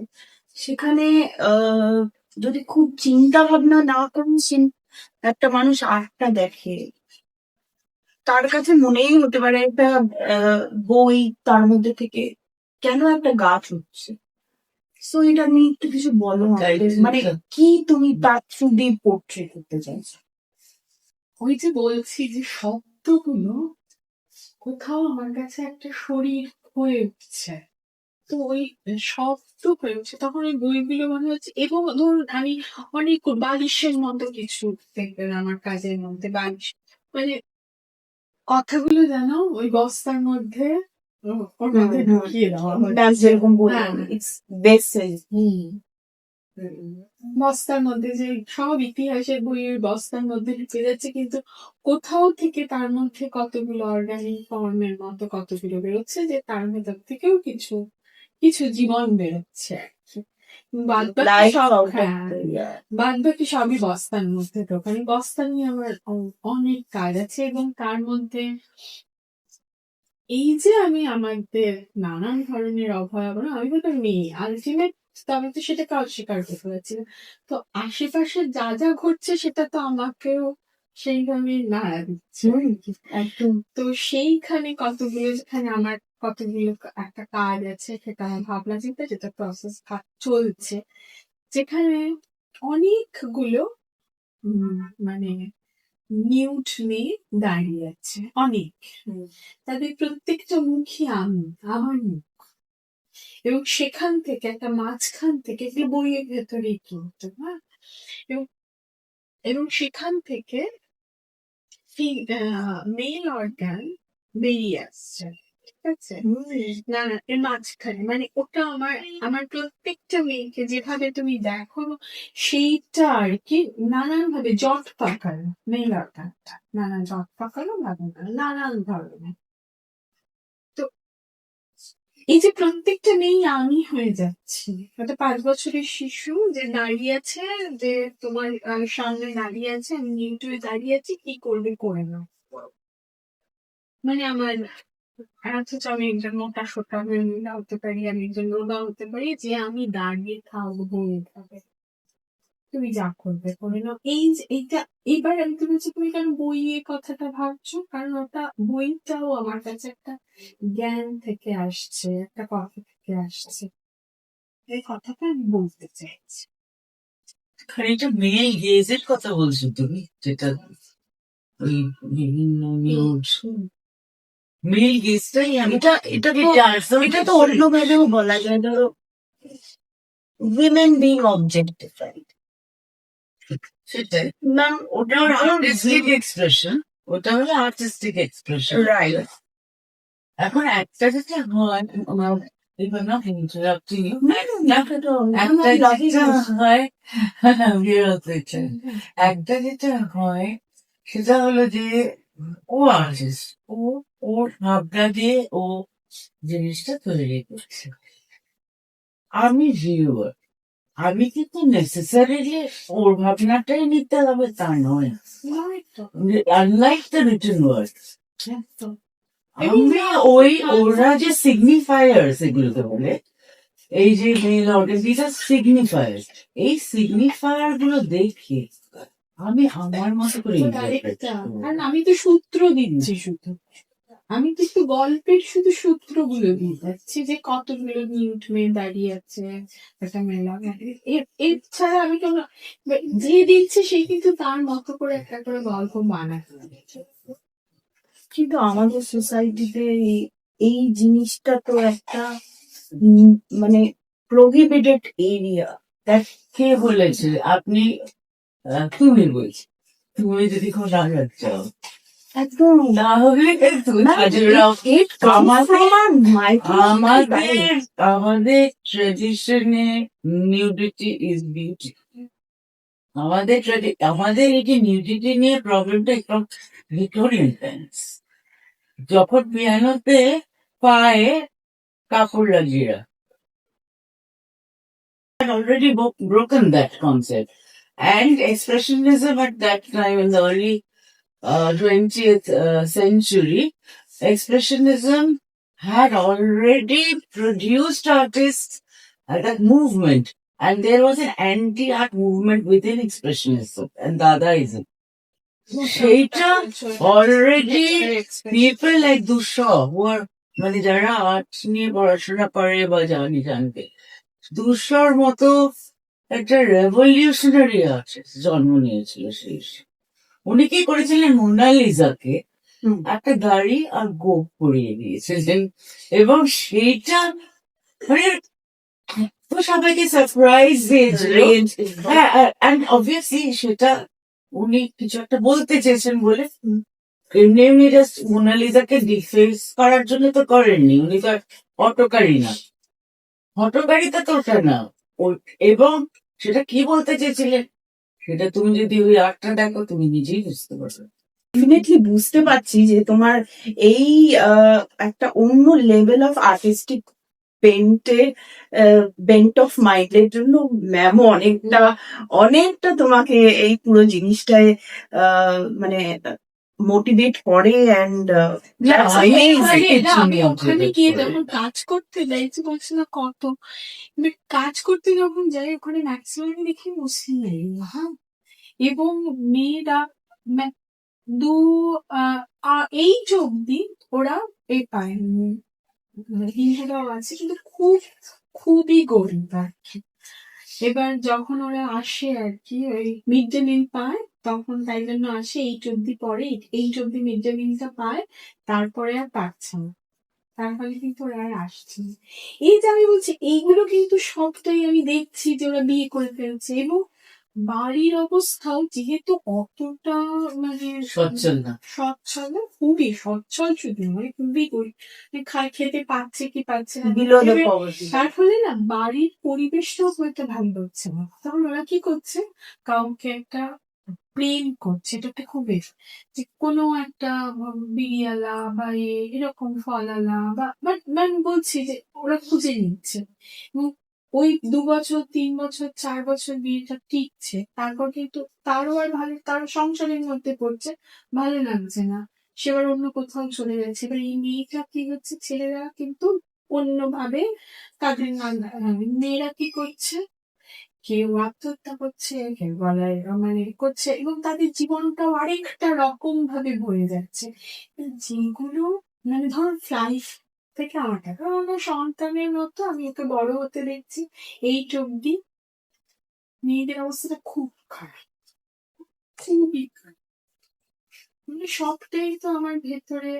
সেখানে যদি খুব চিন্তা ভাবনা না করেন একটা মানুষ আর্টটা দেখে তার কাছে মনেই হতে পারে একটা বই তার মধ্যে থেকে কেন একটা গাছ হচ্ছে। সো এটা নিয়ে একটু কিছু বলো আমাদের, মানে কি তুমি তার থ্রু দিয়ে পোর্ট্রেট করতে চাইছো? ওই যে বলছি যে শব্দগুলো কোথাও আমার কাছে একটা শরীর হয়ে উঠছে, তো ওই শব্দ হয়ে উঠছে, তখন ওই বইগুলো মনে হচ্ছে। এবং ধরুন আমি অনেক বালিশের মতো কিছু দেখবেন আমার কাজের মধ্যে, বালিশ মানে কথাগুলো যেন ওই বস্তার মধ্যে ওর মধ্যে ঢুকিয়ে দেওয়া ডান্স যেরকম হ্যাঁ। বললাম ইটস বেস্ট। বস্তার মধ্যে যে সব ইতিহাসের বইয়ের বস্তার মধ্যে ঢুকে যাচ্ছে, কিন্তু কোথাও থেকে তার মধ্যে কতগুলো অর্গানিক ফর্মের মতো কতগুলো বেরোচ্ছে, যে তার ভেতর থেকেও কিছু কিছু জীবন বেরোচ্ছে আর কি। বাদবাকি সব বাদবাকি সবই বস্তার মধ্যে ঢোকানি। বস্তা নিয়ে আমার অনেক কাজ আছে, এবং তার মধ্যে এই যে আমি আমাদের নানান ধরনের অভয়াবনা, আমি তো মেয়ে আলটিমেট, তো আমি তো সেটাকে অস্বীকার করতে পারছি না। তো আশেপাশে যা যা ঘটছে সেটা তো আমাকেও সেইভাবে নাড়া দিচ্ছে একদম। তো সেইখানে কতগুলো, যেখানে আমার কতগুলো একটা কাজ আছে, সেটা ভাবনা চিন্তা, যেটা প্রসেস চলছে, যেখানে অনেকগুলো মানে নিউট মেয়ে দাঁড়িয়ে আছে, অনেক, তাদের প্রত্যেকটা মুখই আমার মুখ, এবং সেখান থেকে একটা মাঝখান থেকে একটা বইয়ের ভেতরে কিন্তু হ্যাঁ, এবং সেখান থেকে মেল অর্গান বেরিয়ে আসছে, আছে না না এর মাঝখানে, মানে ওটা আমার আমার প্রত্যেকটা মেয়েকে যেভাবে তুমি দেখো সেইটা আর কি, নানান ভাবে জট পাকানো মেয়ে ব্যাপারটা, নানান জট পাকানো নানান ধরনের। তো এই যে প্রত্যেকটা মেয়ে আমি হয়ে যাচ্ছি, একটা 5 বছরের শিশু যে দাঁড়িয়ে আছে, যে তোমার সামনে দাঁড়িয়ে আছে, আমি নিউটুয়ে দাঁড়িয়ে আছি, কি করবে করে নাও। মানে আমার অথচ আমি একজন মোটা সোটা মহিলা হতে পারি, আমি একজন রোগা হতে পারি, যে আমি দাঁড়িয়ে খাবো ঘুমিয়ে খাবে, তুমি যা করবে করে নাও। এই যে এইটা, এইবার আমি তো বলছি তুমি কেন বইয়ে কথাটা ভাবছো, কারণ ওটা বইটাও আমার কাছে একটা জ্ঞান থেকে আসছে, একটা কথা থেকে আসছে, এই কথাটা আমি বলতে চাইছি। খানিকটা মেল গেজের কথা বলছো তুমি, যেটা ওই বিভিন্ন নিউজ মেল গেজটাই আমি এটা এটা তো এটা তো অন্য ভাবেও বলা যায়, ধরো উইমেন বিং অবজেক্টিফাইড, সেটাই। না ওটা আর্টিস্টিক এক্সপ্রেশন, ওটা হলো আর্টিস্টিক এক্সপ্রেশন। রাইট। এখন একটা যেটা হয়, এবার না interrupting you, একটা যেটা হয় বিরতি চাই। একটা যেটা হয় সেটা হলো যে ও আর্টিস্ট, ওর ভাবনা দিয়ে ও জিনিসটা তৈরি করছে। আমি ভিউয়ার, আমি কিন্তু নেসেসারিলি ওর ভাবনাটাই নিতে হবে তা নয়। আনলাইক দ্য রিটেন ওয়ার্ড, আমরা ওরা যে সিগনিফায়ার্স এগুলোকে বলে, এই যে মেল অর্ডার, দিস আর সিগনিফায়ার্স, এই সিগনিফায়ার গুলো দেখে আমি আমার মতো করে interpret করবো। কারণ আমি তো সূত্র দিচ্ছি শুধু, আমি তো একটু গল্পের শুধু সূত্রগুলো দিয়ে যাচ্ছি, যে কতগুলো নিউট মেয়ে দাঁড়িয়ে আছে, একটা মেলা, এছাড়া আমি কোনো, যে দিচ্ছে সে কিন্তু তার মতো করে একটা করে গল্প বানায়। কিন্তু আমাদের সোসাইটিতে এই জিনিসটা তো একটা মানে প্রহিবিটেড এরিয়া। কে বলেছে? আপনি তুমি বলছি, তুমি যদি খুব রাগার চাও একদম তাহলে আমাদের ট্রেডিশনে নিউডিটি ইজ বিউটি। আমাদের এই যে নিউডিটি নিয়ে প্রবলেমটা একদম ভিক্টোরিয়ান টাইমস, যখন পিয়ানোতে পায়ে কাপড় লাগিয়ে রাখ, had already broken that concept. And expressionism at that time, in the early 20th century, expressionism had already produced artists at that movement. And there was an anti-art movement within expressionism and Dadaism. সেইটা already people like Dushaw, who are মানে যারা art নিয়ে পড়াশোনা করে বা জানবে, দুশোর মতো একটা রেভলিউশনারি আর্টিস্ট জন্ম নিয়েছিল সেই। উনি কি করেছিলেন, মোনালিজাকে একটা গাড়ি আর গোপ পরিয়ে দিয়েছিলেন, এবং সেইটা মানে তো সবাইকে সারপ্রাইজ দিয়েছিল। হ্যাঁ, অ্যান্ড অবভিয়াসলি সেটা উনি কিছু একটা বলতে চেয়েছেন বলে, এমনি এমনি জাস্ট মোনালিজাকে ডিফেন্স করার জন্য তো করেননি, উনি তো হটকারী না, হটকারিতা তো ওটা না। এবং সেটা কি বলতে চেয়েছিলেন সেটা তুমি যদি ওই আর্টটা দেখো তুমি নিজেই বুঝতে পারবে। ডেফিনেটলি বুঝতে পারছি যে তোমার এই একটা অন্য level of artistic bent of মাইন্ডের জন্য ম্যাম অনেকটা তোমাকে এই পুরো জিনিসটায় মানে মোটিভেট করে। অ্যান্ড ওখানে গিয়ে যখন কাজ করতে যাই, বলছি না কত কাজ করতে যখন যাই, ওখানে ম্যাক্সিমাম দেখি মুসলিম, হ্যাঁ, এবং মেয়েরা এই অব্দি ওরা এই পায়, হিন্দুরাও আছে কিন্তু খুবই গরিব আর কি। এবার যখন ওরা আসে আর কি, ওই মিড ডে মিল পায়, তখন তাই জন্য আসে 8 অব্দি পরে, 8 অব্দি মিড ডে মিলটা পায়, তারপরে আর পাচ্ছে না, তার ফলে কিন্তু ওরা আর আসছে না। এই যে আমি বলছি এইগুলো কিন্তু সবটাই আমি দেখছি যে ওরা বিয়ে করে ফেলছে, এবং বাড়ির অবস্থাও যেহেতু অতটা মানে সচ্ছল না। সচ্ছল না, খুবই সচ্ছল শুধু নয়, খুবই খেতে পাচ্ছে কি পাচ্ছে না বিলো দ্য এবার পভার্টি। তার ফলে না বাড়ির পরিবেশটাও হয়তো ভালো হচ্ছে না, তখন ওরা কি করছে, কাউকে একটা প্রেম করছে, এটা একটা খুব বেশি, যে কোনো একটা বিড়িয়ালা বা এরকম ফলালা বা মানে বলছি যে ওরা খুঁজে নিচ্ছে, এবং ওই 2 বছর 3 বছর 4 বছর বিয়েটা টিকছে, তারপর কিন্তু তারও আর ভালো, তার সংসারের মধ্যে পড়ছে, ভালো লাগছে না, সে আবার অন্য কোথাও চলে যাচ্ছে। এবার এই মেয়েটা কি হচ্ছে, ছেলেরা কিন্তু অন্যভাবে তাদের মেয়েরা কি করছে, কেউ আত্মহত্যা করছে, কেউ গলায় মানে করছে, এবং তাদের জীবনটাও আরেকটা রকম ভাবে বয়ে যাচ্ছে, যেগুলো মানে ধর লাইফ থেকে আমাকে, কারণ আমার সন্তানের মতো আমি ওকে বড় হতে দেখছি, এই অব্দি মেয়েদের অবস্থাটা খুব খারাপ, খুবই খারাপ, মানে সবটাই তো আমার ভেতরে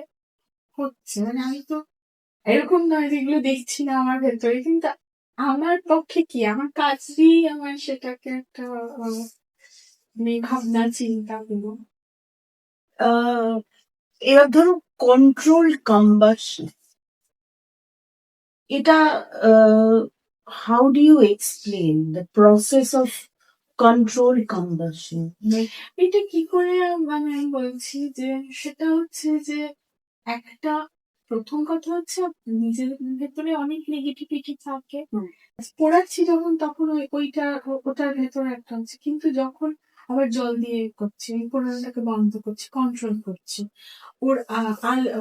হচ্ছে, মানে আমি তো এরকম নয় যেগুলো দেখছি না আমার ভেতরে, কিন্তু আমার পক্ষে কি, আমার কাজই আমার সেটাকে একটা ভাবনা চিন্তা গুলো। এবার ধরো কন্ট্রোল কম্বাসন, এটা how do you explain the process of control combustion? এটা কি করে মানে আমি বলছি যে সেটা হচ্ছে যে একটা, প্রথম কথা হচ্ছে নিজের ভেতরে অনেক নেগেটিভিটি থাকে, পড়াচ্ছি যখন তখন ওটার ভেতরে একটা হচ্ছে, কিন্তু যখন আবার জল দিয়ে করছি, পোড়ানোটাকে বন্ধ করছি, কন্ট্রোল করছি, ওর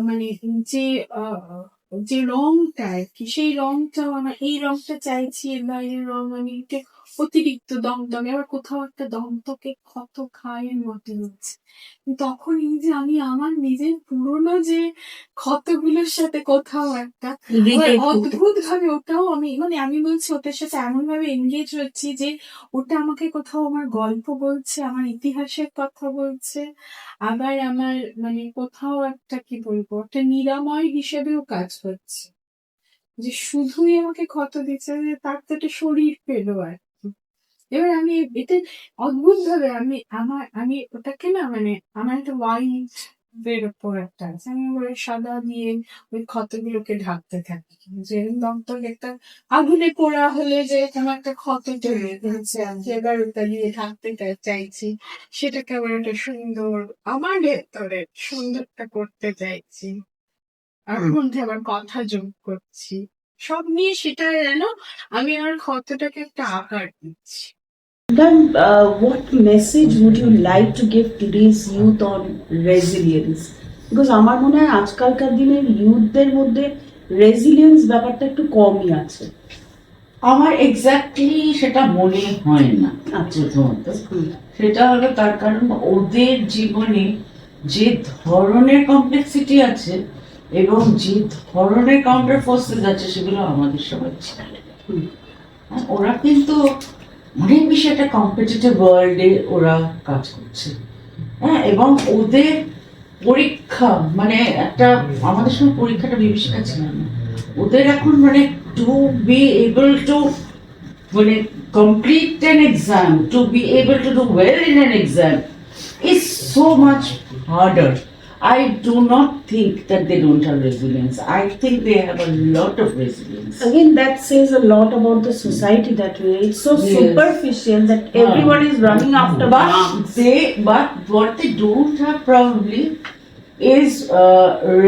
মানে যে যে রংটা আর কি, সেই রংটাও আমার, এই রংটা চাইছি, এর বাইরের রং আমি অতিরিক্ত দমদমে, আবার কোথাও একটা দমদকে ক্ষত খায়ের মতো হচ্ছে, তখন এই যে আমি আমার নিজের পুরোনো যে ক্ষতগুলোর সাথে কোথাও একটা অদ্ভুত ভাবে ওটাও আমি, মানে আমি বলছি ওটার সাথে এমন ভাবে এনগেজ হচ্ছি যে ওটা আমাকে কোথাও আমার গল্প বলছে, আমার ইতিহাসের কথা বলছে, আবার আমার মানে কোথাও একটা কি বলবো, একটা নিরাময় হিসেবেও কাজ করছে, যে শুধুই আমাকে ক্ষত দিচ্ছে, যে তার তো একটা শরীর পেলো আর কি। এবার আমি এটা অদ্ভুত ভাবে আমি ওটাকে না, মানে আমার একটা হোয়াইট এর উপর একটা আছে, আমি ওই সাদা দিয়ে ওই ক্ষতগুলোকে ঢাকতে থাকি, যে দমটক একটা আগুনে পোড়া হলে যে আমার একটা ক্ষত তৈরি হয়েছে, আমি এবার ওটা দিয়ে ঢাকতে চাইছি, সেটাকে আবার একটা সুন্দর আমার ভেতরে সুন্দরটা করতে চাইছি, আর মধ্যে আবার কথা যোগ করছি, সব নিয়ে সেটা যেন আমি আমার ক্ষতটাকে একটা আকার দিচ্ছি। Then, what message would you like to give today's youth on resilience? Because আমার মনে হয় আজকালকার দিনের ইউথদের মধ্যে রেজিলিয়েন্স ব্যাপারটা একটু কমই আছে। আমার এক্স্যাক্টলি সেটা মনে হয় না প্রথমত। সেটা হলো তার কারণ ওদের জীবনে যে ধরনের কমপ্লেক্সিটি আছে এবং যে ধরনের কাউন্টার ফোর্সেস আছে সেগুলো আমাদের সময় ছিল না। ওরা কিন্তু অনেক বেশি একটা কম্পিটিটিভ ওয়ার্ল্ডে ওরা কাজ করছে, হ্যাঁ, এবং ওদের পরীক্ষা মানে একটা, আমাদের সময় পরীক্ষাটা বিভীষিকা ছিল না, ওদের এখন মানে টু বি এবল টু মানে complete an exam, to be able to do well in an exam is so much harder. I do not think that they don't have resilience. I think they have a lot of resilience. Again, that says a lot about the society that we are. It's so Yes. superficial that everyone is running after marks. But what they don't have probably is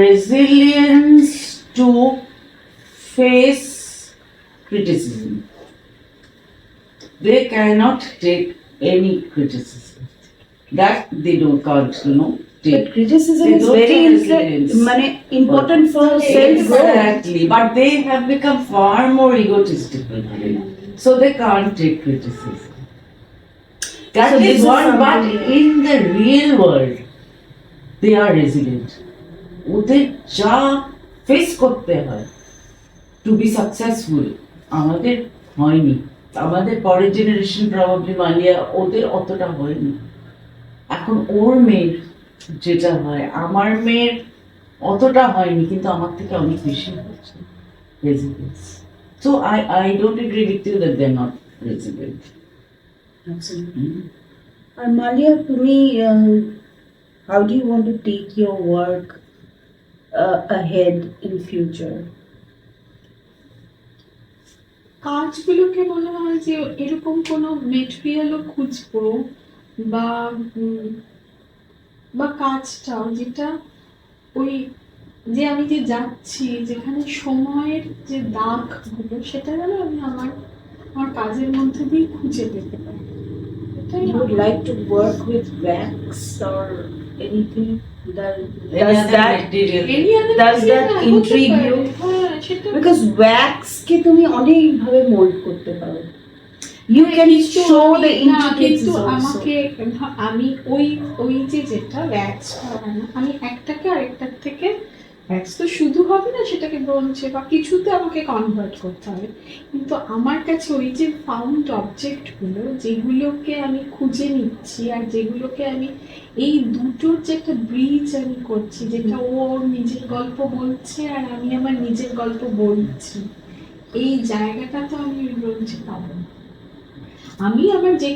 resilience to face criticism. They cannot take any criticism. That they can't, But take. criticism They is don't very have resilience. important for self-growth. Exactly, but they have become far more egotistical, so they can't take criticism. That So this is is one, but something- in the real world, they are resilient. ওদের যা face করতে হয় two be successful আমাদের হয়নি, আমাদের পরের generation probably Malia, ওদের অতটা হয়নি। এখন ওর মেয়ের যেটা হয়, আমার মেয়ের অতটা হয়নি, কিন্তু আমার থেকে অনেক বেশি হয়েছে resilience. So I don't agree with you that they are not resilient. Absolutely. And Malia, how do you want to take your work ahead in future? কাজগুলোকে মনে হয় যে এরকম কোনো মেটেরিয়ালও খুঁজবো বা বা কাজটাও যেটা ওই যে আমি যে যাচ্ছি যেখানে সময়ের যে দাগগুলো সেটা যেন আমি আমার আমার কাজের মধ্যে দিয়ে খুঁজে পেতে পারি। এটাই You would আমার- like to work with wax or anything? Any Does other that material? Any other Does material that হতে intrigue পারে। you? হ্যাঁ, সেটা because wax কে তুমি অনেক ভাবে মোল্ড করতে পারো. You can কিন্তু show আমি- the না, intricacies কিন্তু also. আমাকে আমি ওই ওই যে যেটা ভ্যাক্স হয় না আমি একটাকে আরেকটার থেকে ভ্যাক্স তো শুধু হবে না সেটাকে ব্রোঞ্জে বা কিছুতে আমাকে কনভার্ট করতে হবে কিন্তু আমার কাছে ওই যে ফাউন্ড অবজেক্টগুলো যেগুলোকে আমি খুঁজে নিচ্ছি আর যেগুলোকে আমি এই দুটোর যে একটা ব্রিজ আমি করছি যেটা ও ওর নিজের গল্প বলছে আর আমি আমার নিজের গল্প বলছি এই জায়গাটা তো আমি ওই ব্রোঞ্জে পাবো না। আমি আমার যে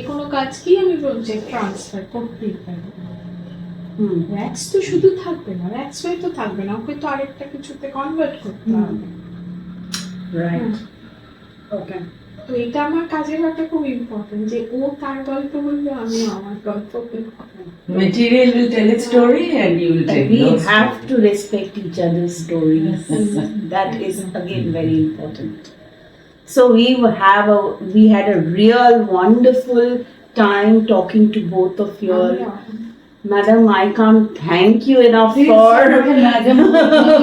কোনো কাজকেই আমি ব্রোঞ্জে ট্রান্সফার করতেই পারি। ভ্যাক্স তো শুধু থাকবে না, ভ্যাক্স হয়ে তো থাকবে না, ওকে তো আরেকটা কিছুতে কনভার্ট করতে হবে। Right. Okay. তো এটা আমার কাজের একটা খুব ইম্পর্টেন্ট যে ও তার গল্প বলবে আমি আমার গল্প বলবো। Material will tell its story and you will tell We your have story. to respect each other's stories. That is again very important. So we had a real wonderful time talking to both of you all. Madam, I can't thank you enough for.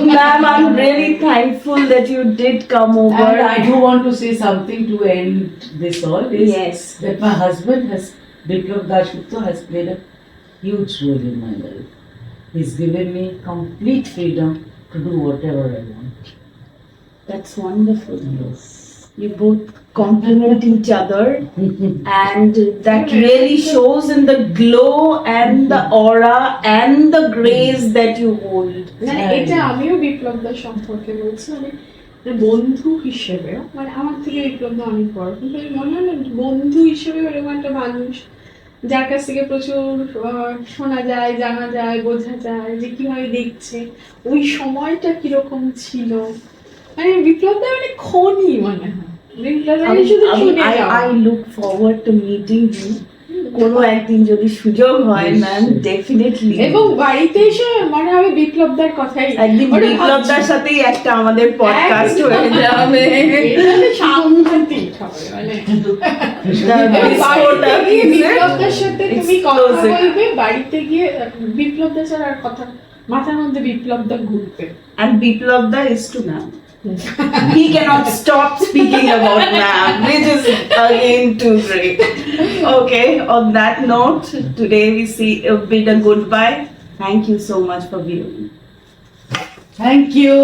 Ma'am, I'm really thankful that you did come over. And I do want to say something to end this all is Yes. that my husband Biplab Dashgupta has played a huge role in my life. He's given me complete freedom to do whatever I want. That's wonderful. You both complement each other, and that really shows in the glow and the aura and the grace that you hold. মানে এটা আমিও বিপ্লবদার সম্পর্কে বলছি মানে বন্ধু হিসেবে মানে আমার থেকে বিপ্লবদা অনেক বড় কিন্তু আমি মনে হয় না বন্ধু হিসেবে এরকম একটা মানুষ যার কাছ থেকে প্রচুর শোনা যায় জানা যায় বোঝা যায় যে কিভাবে দেখছে ওই সময়টা কিরকম ছিল মানে বিপ্লবদা মানে খনি মনে হয় বিপ্লবদা শুধু শুনে যাওয়া। I look forward to meeting you. কোনো একদিন যদি সুযোগ হয় ম্যাম ডেফিনেটলি এবং বাড়িতে এসে মনে হবে বিপ্লবদার কথাই একদিন বিপ্লবদার সাথেই একটা আমাদের পডকাস্ট হয়ে যাবে সাংঘাতিক হবে মানে বাড়িতে গিয়ে বিপ্লবদার সাথে তুমি কথা বলবে বাড়িতে গিয়ে বিপ্লবদা ছাড়া আর কথা মাথার মধ্যে বিপ্লবদা ঘুরবে and Biplabda is to ma'am. He cannot stop speaking about ma'am, which is again too great. Okay, on that note, today we bid a goodbye. Thank you so much for viewing. Thank you.